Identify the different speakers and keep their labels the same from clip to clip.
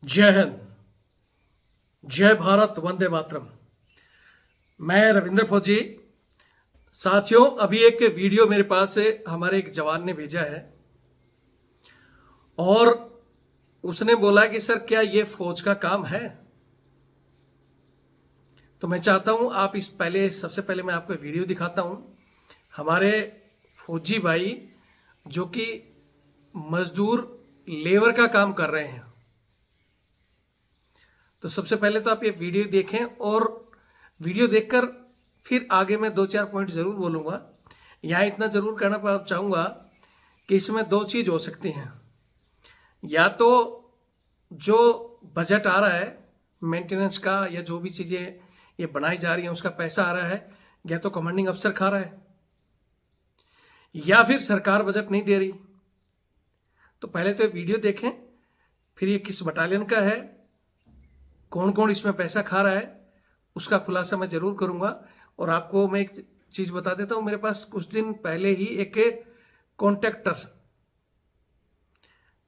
Speaker 1: जय हिंद, जय भारत, वंदे मातरम। मैं रविंद्र फौजी। साथियों, अभी एक वीडियो मेरे पास हमारे एक जवान ने भेजा है और उसने बोला कि सर क्या ये फौज का काम है। तो मैं चाहता हूं आप सबसे पहले मैं आपको वीडियो दिखाता हूं। हमारे फौजी भाई जो कि मजदूर लेबर का काम कर रहे हैं। तो सबसे पहले तो आप ये वीडियो देखें और वीडियो देखकर फिर आगे मैं दो चार पॉइंट जरूर बोलूंगा। यहाँ इतना जरूर कहना चाहूंगा कि इसमें दो चीज हो सकती हैं। या तो जो बजट आ रहा है मेंटेनेंस का या जो भी चीजें ये बनाई जा रही हैं उसका पैसा आ रहा है, या तो कमांडिंग अफसर खा रहा है या फिर सरकार बजट नहीं दे रही। तो पहले तो ये वीडियो देखें, फिर ये किस बटालियन का है, कौन कौन इसमें पैसा खा रहा है, उसका खुलासा मैं जरूर करूंगा। और आपको मैं एक चीज बता देता हूं, मेरे पास कुछ दिन पहले ही एक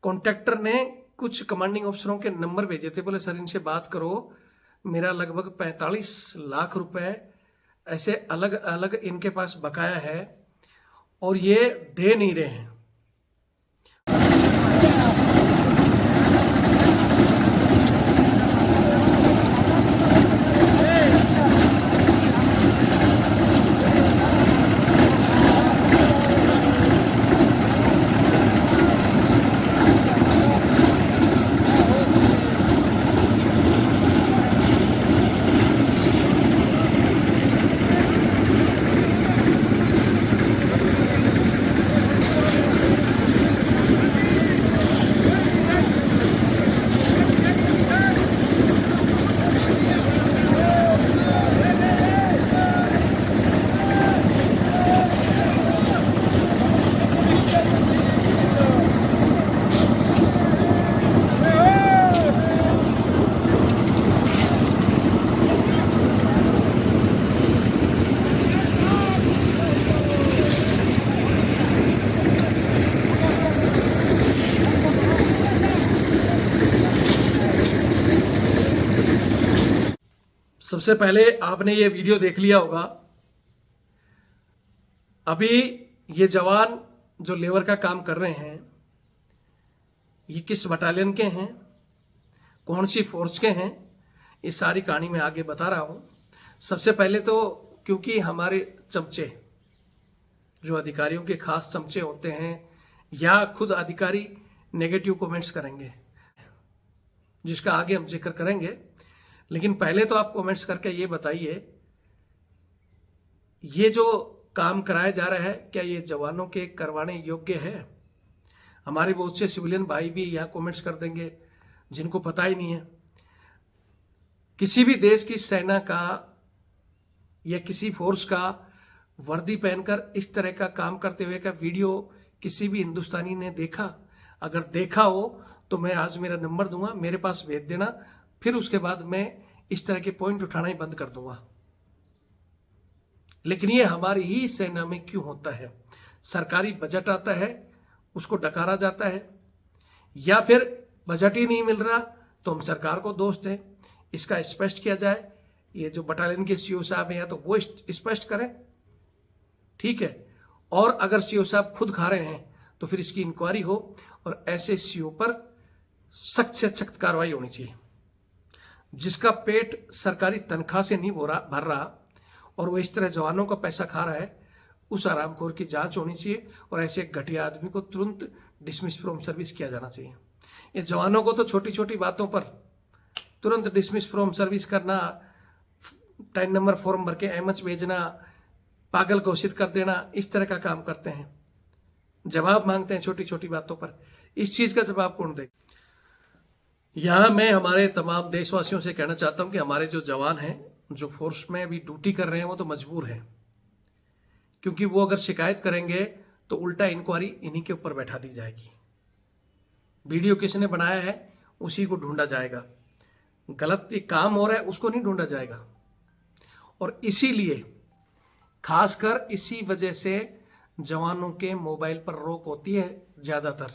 Speaker 1: कॉन्ट्रैक्टर ने कुछ कमांडिंग अफसरों के नंबर भेजे थे। बोले सर इनसे बात करो, मेरा लगभग 45 लाख रुपए ऐसे अलग अलग इनके पास बकाया है और ये दे नहीं रहे हैं। सबसे पहले आपने ये वीडियो देख लिया होगा। अभी ये जवान जो लेबर का काम कर रहे हैं ये किस बटालियन के हैं, कौन सी फोर्स के हैं, ये सारी कहानी मैं आगे बता रहा हूं। सबसे पहले तो क्योंकि हमारे चमचे जो अधिकारियों के खास चमचे होते हैं या खुद अधिकारी नेगेटिव कमेंट्स करेंगे जिसका आगे हम जिक्र करेंगे, लेकिन पहले तो आप कमेंट्स करके ये बताइए ये जो काम कराया जा रहा है क्या ये जवानों के करवाने योग्य है। हमारे बहुत से सिविलियन भाई भी यहाँ कमेंट्स कर देंगे जिनको पता ही नहीं है। किसी भी देश की सेना का या किसी फोर्स का वर्दी पहनकर इस तरह का काम करते हुए का वीडियो किसी भी हिंदुस्तानी ने देखा? अगर देखा हो तो मैं आज मेरा नंबर दूंगा, मेरे पास भेज देना, फिर उसके बाद मैं इस तरह के पॉइंट उठाना ही बंद कर दूंगा। लेकिन ये हमारी ही सेना में क्यों होता है? सरकारी बजट आता है उसको डकारा जाता है, या फिर बजट ही नहीं मिल रहा तो हम सरकार को दोष दें। इसका स्पष्ट किया जाए। ये जो बटालियन के सीओ साहब हैं या तो वो स्पष्ट करें, ठीक है। और अगर सीओ साहब खुद खा रहे हैं तो फिर इसकी इंक्वायरी हो और ऐसे सीओ पर सख्त से सख्त कार्रवाई होनी चाहिए। जिसका पेट सरकारी तनख्वाह से नहीं भर रहा और वो इस तरह जवानों का पैसा खा रहा है, उस आरामखोर की जांच होनी चाहिए और ऐसे एक घटिया आदमी को तुरंत डिसमिस फ्रॉम सर्विस किया जाना चाहिए। ये जवानों को तो छोटी छोटी बातों पर तुरंत डिसमिस फ्रॉम सर्विस करना, 10 नंबर फॉर्म भर के एमएच भेजना, पागल घोषित कर देना, इस तरह का काम करते हैं। जवाब मांगते हैं छोटी छोटी बातों पर। इस चीज का जवाब कौन दे? यहां मैं हमारे तमाम देशवासियों से कहना चाहता हूं कि हमारे जो जवान हैं जो फोर्स में अभी ड्यूटी कर रहे हैं वो तो मजबूर हैं, क्योंकि वो अगर शिकायत करेंगे तो उल्टा इंक्वायरी इन्हीं के ऊपर बैठा दी जाएगी। वीडियो किसने बनाया है उसी को ढूंढा जाएगा, गलत काम हो रहा है उसको नहीं ढूंढा जाएगा। और इसीलिए खासकर इसी वजह से जवानों के मोबाइल पर रोक होती है ज्यादातर,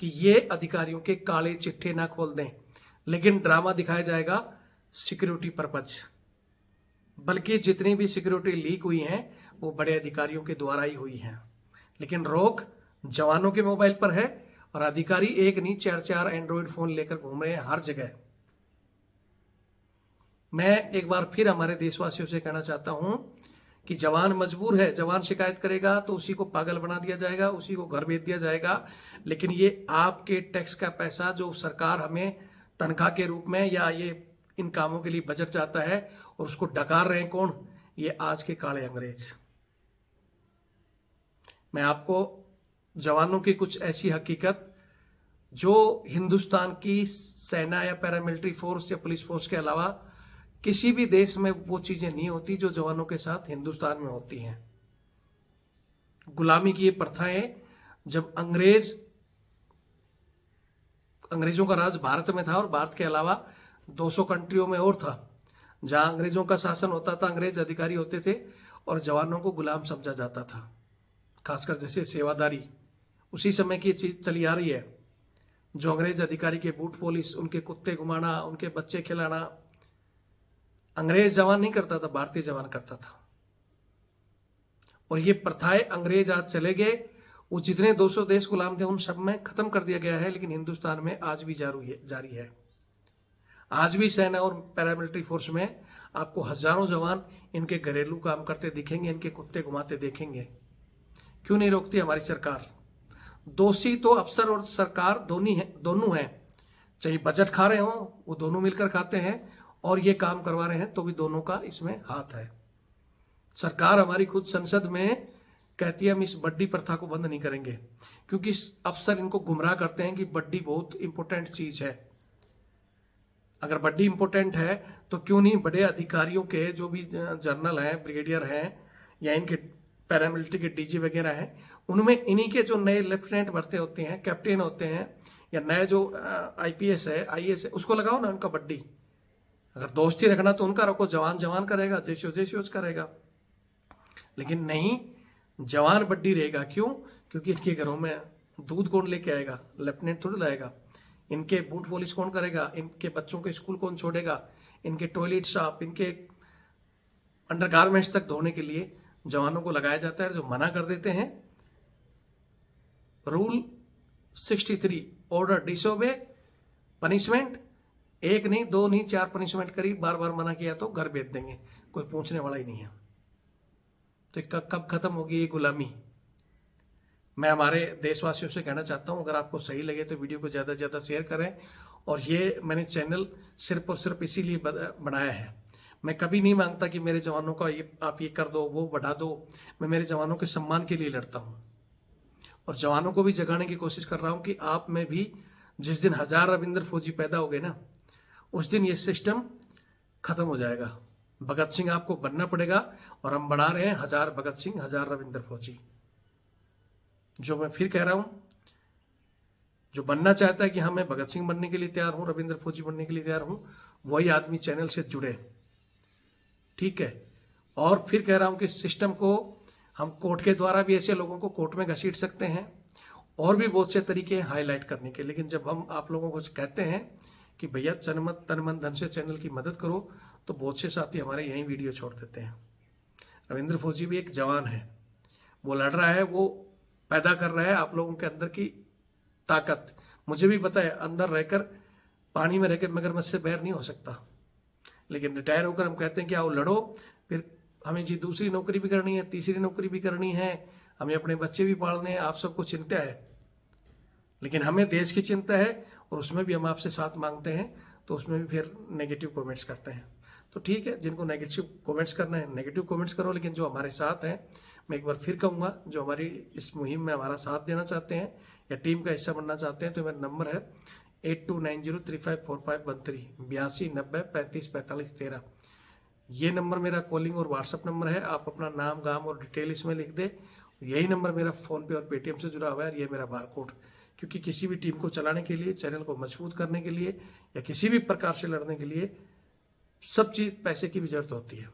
Speaker 1: कि ये अधिकारियों के काले चिट्ठे ना खोल दें, लेकिन ड्रामा दिखाया जाएगा सिक्योरिटी पर्पज। बल्कि जितनी भी सिक्योरिटी लीक हुई हैं वो बड़े अधिकारियों के द्वारा ही हुई हैं, लेकिन रोक जवानों के मोबाइल पर है और अधिकारी एक नहीं 4-4 एंड्रॉइड फोन लेकर घूम रहे हैं हर जगह। मैं एक बार फिर हमारे देशवासियों से कहना चाहता हूं कि जवान मजबूर है, जवान शिकायत करेगा तो उसी को पागल बना दिया जाएगा, उसी को घर भेज दिया जाएगा। लेकिन ये आपके टैक्स का पैसा जो सरकार हमें तनख्वाह के रूप में या ये इन कामों के लिए बजट जाता है, और उसको डकार रहे हैं कौन? ये आज के काले अंग्रेज। मैं आपको जवानों की कुछ ऐसी हकीकत जो हिंदुस्तान की सेना या पैरामिलिट्री फोर्स या पुलिस फोर्स के अलावा किसी भी देश में वो चीजें नहीं होती जो जवानों के साथ हिंदुस्तान में होती हैं। गुलामी की ये प्रथाएं, जब अंग्रेजों का राज भारत में था और भारत के अलावा 200 कंट्रियों में और था, जहां अंग्रेजों का शासन होता था, अंग्रेज अधिकारी होते थे और जवानों को गुलाम समझा जाता था। खासकर जैसे सेवादारी, उसी समय की चीज चली आ रही है। जो अंग्रेज अधिकारी के बूट पॉलिश, उनके कुत्ते घुमाना, उनके बच्चे खिलाना, अंग्रेज जवान नहीं करता था, भारतीय जवान करता था। और ये प्रथाएं अंग्रेज आज चले गए, वो जितने 200 देश गुलाम थे उन सब में खत्म कर दिया गया है, लेकिन हिंदुस्तान में आज भी जारी है। आज भी सेना और पैरामिलिट्री फोर्स में आपको हजारों जवान इनके घरेलू काम करते दिखेंगे, इनके कुत्ते घुमाते देखेंगे। क्यों नहीं रोकती हमारी सरकार? दोषी तो अफसर और सरकार दोनों हैं। चाहे बजट खा रहे हो वो दोनों मिलकर खाते हैं, और ये काम करवा रहे हैं तो भी दोनों का इसमें हाथ है। सरकार हमारी खुद संसद में कहती है हम इस बड्डी प्रथा को बंद नहीं करेंगे, क्योंकि अफसर इनको गुमराह करते हैं कि बड्डी बहुत इंपॉर्टेंट चीज है। अगर बड्डी इंपॉर्टेंट है तो क्यों नहीं बड़े अधिकारियों के, जो भी जनरल हैं, ब्रिगेडियर हैं, या इनके पैरामिलिट्री के डीजी वगैरह हैं, उनमें इन्हीं के जो नए लेफ्टिनेंट भर्ती होते हैं, कैप्टन होते हैं, या नए जो आईपीएस है, आईएएस है, उसको लगाओ ना उनका बड्डी। अगर दोस्ती रखना तो उनका रखो, जवान जवान करेगा, जैसे करेगा। लेकिन नहीं, जवान बड्डी रहेगा। क्यों? क्योंकि इनके घरों में दूध कौन लेके आएगा? लेफ्टिनेंट थोड़ी लाएगा। इनके बूट पॉलिश कौन करेगा? इनके बच्चों के स्कूल कौन छोड़ेगा? इनके टॉयलेट साफ, इनके अंडरगारमेंट्स तक धोने के लिए जवानों को लगाया जाता है। जो मना कर देते हैं, रूल 63 ऑर्डर डिसोबे पनिशमेंट, 1 नहीं 2 नहीं 4 पनिशमेंट करी, बार बार मना किया तो घर भेज देंगे, कोई पूछने वाला ही नहीं है। तो कब खत्म होगी ये गुलामी? मैं हमारे देशवासियों से कहना चाहता हूं, अगर आपको सही लगे तो वीडियो को ज़्यादा से ज़्यादा शेयर करें। और ये मैंने चैनल सिर्फ और सिर्फ इसीलिए बनाया है। मैं कभी नहीं मांगता कि मेरे जवानों का आप ये कर दो, वो बढ़ा दो। मैं मेरे जवानों के सम्मान के लिए लड़ता हूं, और जवानों को भी जगाने की कोशिश कर रहा हूं कि आप में भी जिस दिन 1000 रविंद्र फौजी पैदा हो गए ना, उस दिन ये सिस्टम खत्म हो जाएगा। भगत सिंह आपको बनना पड़ेगा, और हम बढ़ा रहे हैं 1000 भगत सिंह, 1000 रविंद्र फौजी। जो मैं फिर कह रहा हूं, जो बनना चाहता है कि हाँ मैं भगत सिंह बनने के लिए तैयार हूं, रविंद्र फौजी बनने के लिए तैयार हूं, वही आदमी चैनल से जुड़े, ठीक है। और फिर कह रहा हूं कि सिस्टम को हम कोर्ट के द्वारा भी ऐसे लोगों को कोर्ट में घसीट सकते हैं, और भी बहुत से तरीके हैं हाईलाइट करने के। लेकिन जब हम आप लोगों को कहते हैं कि भैया तन मन धन से चैनल की मदद करो, तो बहुत से साथी हमारे यहीं वीडियो छोड़ देते हैं। रविंद्र फौजी भी एक जवान है, वो लड़ रहा है, वो पैदा कर रहा है आप लोगों के अंदर की ताकत। मुझे भी पता है, अंदर रहकर पानी में रहकर मगरमच्छ से बैर नहीं हो सकता। लेकिन रिटायर होकर हम कहते हैं कि आओ लड़ो, फिर हमें जी दूसरी नौकरी भी करनी है, तीसरी नौकरी भी करनी है, हमें अपने बच्चे भी पालने हैं, आप सबको चिंता है। लेकिन हमें देश की चिंता है, और उसमें भी हम आपसे साथ मांगते हैं, तो उसमें भी फिर नेगेटिव कमेंट्स करते हैं। तो ठीक है, जिनको नेगेटिव कमेंट्स करना है नेगेटिव कमेंट्स करो, लेकिन जो हमारे साथ हैं, मैं एक बार फिर कहूँगा, जो हमारी इस मुहिम में हमारा साथ देना चाहते हैं या टीम का हिस्सा बनना चाहते हैं, तो मेरा नंबर है 8290354513 8290354513। ये नंबर मेरा कॉलिंग और व्हाट्सअप नंबर है। आप अपना नाम, गांव और डिटेल इसमें लिख दे। यही नंबर मेरा फोन पे और पेटीएम से जुड़ा हुआ है, ये मेरा बारकोड। क्योंकि किसी भी टीम को चलाने के लिए, चैनल को मजबूत करने के लिए, या किसी भी प्रकार से लड़ने के लिए, सब चीज पैसे की भी जरूरत होती है।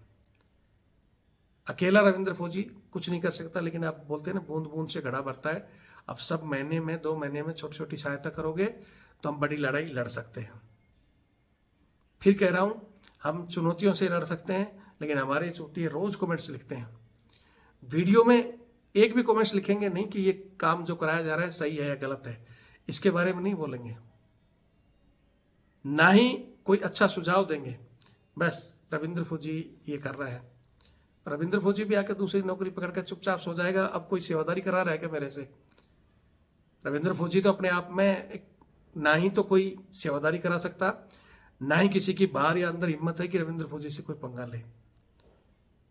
Speaker 1: अकेला रविंद्र फौजी कुछ नहीं कर सकता, लेकिन आप बोलते हैं ना, बूंद बूंद से घड़ा भरता है। अब सब महीने में 2 महीने में छोटी छोटी सहायता करोगे तो हम बड़ी लड़ाई लड़ सकते हैं। फिर कह रहा हूं, हम चुनौतियों से लड़ सकते हैं, लेकिन हमारी चुनौती है रोज कमेंट्स लिखते हैं। वीडियो में एक भी कमेंट्स लिखेंगे नहीं कि ये काम जो कराया जा रहा है सही है या गलत है, इसके बारे में नहीं बोलेंगे, ना ही कोई अच्छा सुझाव देंगे। बस रविंद्र फौजी ये कर रहा है, रविंद्र फौजी भी आकर दूसरी नौकरी पकड़ कर चुपचाप सो जाएगा। अब कोई सेवादारी करा रहा है क्या मेरे से? रविंद्र फौजी तो अपने आप में ना ही तो कोई सेवादारी करा सकता, ना ही किसी की बाहर या अंदर हिम्मत है कि रविंद्र फौजी से कोई पंगा ले।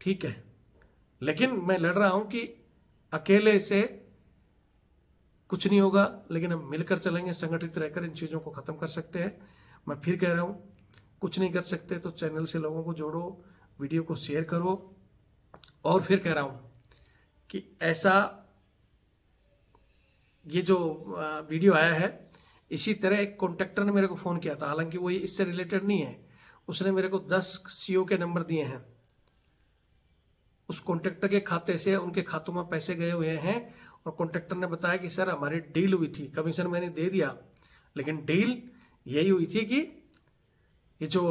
Speaker 1: ठीक है, लेकिन मैं लड़ रहा हूं कि अकेले से कुछ नहीं होगा, लेकिन हम मिलकर चलेंगे, संगठित रहकर इन चीजों को खत्म कर सकते हैं। मैं फिर कह रहा हूं, कुछ नहीं कर सकते तो चैनल से लोगों को जोड़ो, वीडियो को शेयर करो। और फिर कह रहा हूं कि ऐसा ये जो वीडियो आया है, इसी तरह एक कॉन्ट्रैक्टर ने मेरे को फोन किया था, हालांकि वो इससे रिलेटेड नहीं है। उसने मेरे को 10 सीओ के नंबर दिए हैं, उस कॉन्ट्रैक्टर के खाते से उनके खातों में पैसे गए हुए हैं। और कॉन्ट्रैक्टर ने बताया कि सर हमारी डील हुई थी, कमीशन मैंने दे दिया, लेकिन डील यही हुई थी कि ये जो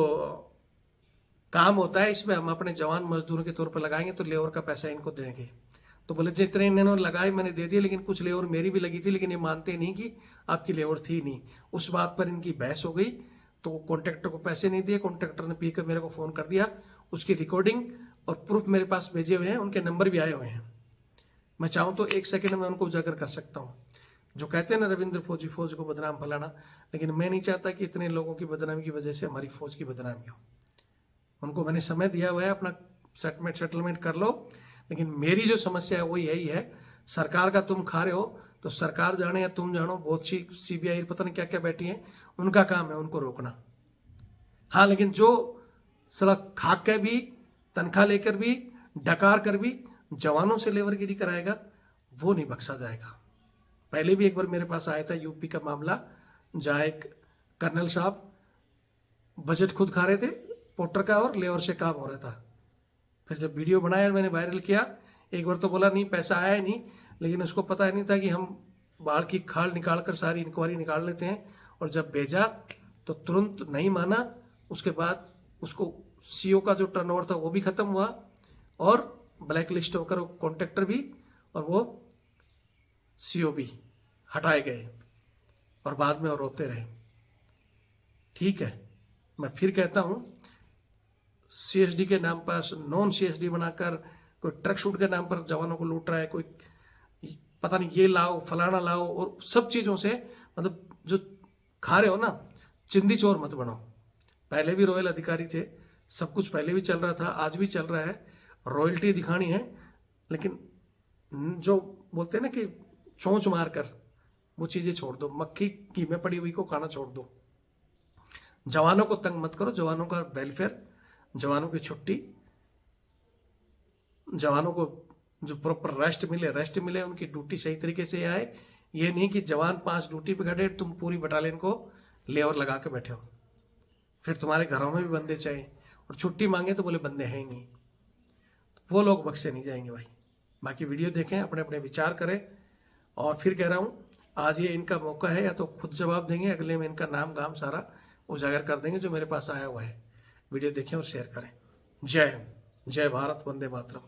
Speaker 1: काम होता है इसमें हम अपने जवान मजदूरों के तौर पर लगाएंगे तो लेबर का पैसा इनको देंगे। तो बोले जितने इन्होंने लगाए मैंने दे दिए, लेकिन कुछ लेबर मेरी भी लगी थी, लेकिन ये मानते नहीं कि आपकी लेबर थी नहीं। उस बात पर इनकी बहस हो गई, तो कॉन्ट्रैक्टर को पैसे नहीं दिए। कॉन्ट्रैक्टर ने पीकर मेरे को फोन कर दिया, उसकी रिकॉर्डिंग और प्रूफ मेरे पास भेजे हुए हैं, उनके नंबर भी आए हुए हैं। मैं चाहूं तो 1 सेकंड में उनको उजागर कर सकता हूं। जो कहते हैं ना रविंद्र फौजी फौज को बदनाम फलाना, लेकिन मैं नहीं चाहता कि इतने लोगों की बदनामी की वजह से हमारी फौज की बदनामी हो। उनको मैंने समय दिया हुआ है, अपना सेटलमेंट कर लो। लेकिन मेरी जो समस्या है वो यही है, सरकार का तुम खा रहे हो तो सरकार जाने या तुम जानो, बहुत सी सीबीआई पता नहीं क्या क्या बैठी है, उनका काम है उनको रोकना। हाँ, लेकिन जो सड़क खा के भी, तनख्वाह लेकर भी, डकार कर भी जवानों से लेवरगिरी कराएगा, वो नहीं बख्शा जाएगा। पहले भी एक बार मेरे पास आया था यूपी का मामला, जहां एक कर्नल साहब बजट खुद खा रहे थे पोर्टर का और लेबर से काम हो रहा था। फिर जब वीडियो बनाया मैंने वायरल किया, एक बार तो बोला नहीं पैसा आया ही नहीं, लेकिन उसको पता नहीं था कि हम बाढ़ की खाल निकाल कर सारी इंक्वायरी निकाल लेते हैं। और जब भेजा तो तुरंत नहीं माना, उसके बाद उसको सीओ का जो टर्नओवर था वो भी खत्म हुआ और ब्लैक लिस्ट होकर वो कॉन्ट्रैक्टर भी और वो सीओ भी हटाए गए और बाद में और रोते रहे। ठीक है, मैं फिर कहता हूं, सीएसडी के नाम पर नॉन सीएसडी बनाकर कोई ट्रक शूट के नाम पर जवानों को लूट रहा है, कोई पता नहीं ये लाओ फलाना लाओ, और सब चीजों से मतलब जो खा रहे हो ना, चिंदी चोर मत बनाओ। पहले भी रॉयल अधिकारी थे, सब कुछ पहले भी चल रहा था, आज भी चल रहा है, रॉयल्टी दिखानी है, लेकिन जो बोलते हैं ना कि चोंच मारकर वो चीजें छोड़ दो, मक्खी घी में पड़ी हुई को खाना छोड़ दो। जवानों को तंग मत करो, जवानों का वेलफेयर, जवानों की छुट्टी, जवानों को जो प्रॉपर रेस्ट मिले, उनकी ड्यूटी सही तरीके से आए। ये नहीं कि जवान 5 ड्यूटी पे खड़े, तुम पूरी बटालियन को लेवर लगा के बैठे हो, फिर तुम्हारे घरों में भी बंदे चाहिए और छुट्टी मांगे तो बोले बंदे हैं ही नहीं, तो वो लोग बख्शे नहीं जाएंगे भाई। बाकी वीडियो देखें, अपने अपने विचार करें। और फिर कह रहा हूं, आज ये इनका मौका है, या तो खुद जवाब देंगे, अगले में इनका नाम गाम सारा उजागर कर देंगे जो मेरे पास आया हुआ है। वीडियो देखें और शेयर करें। जय हिंद, जय भारत, वंदे मातरम।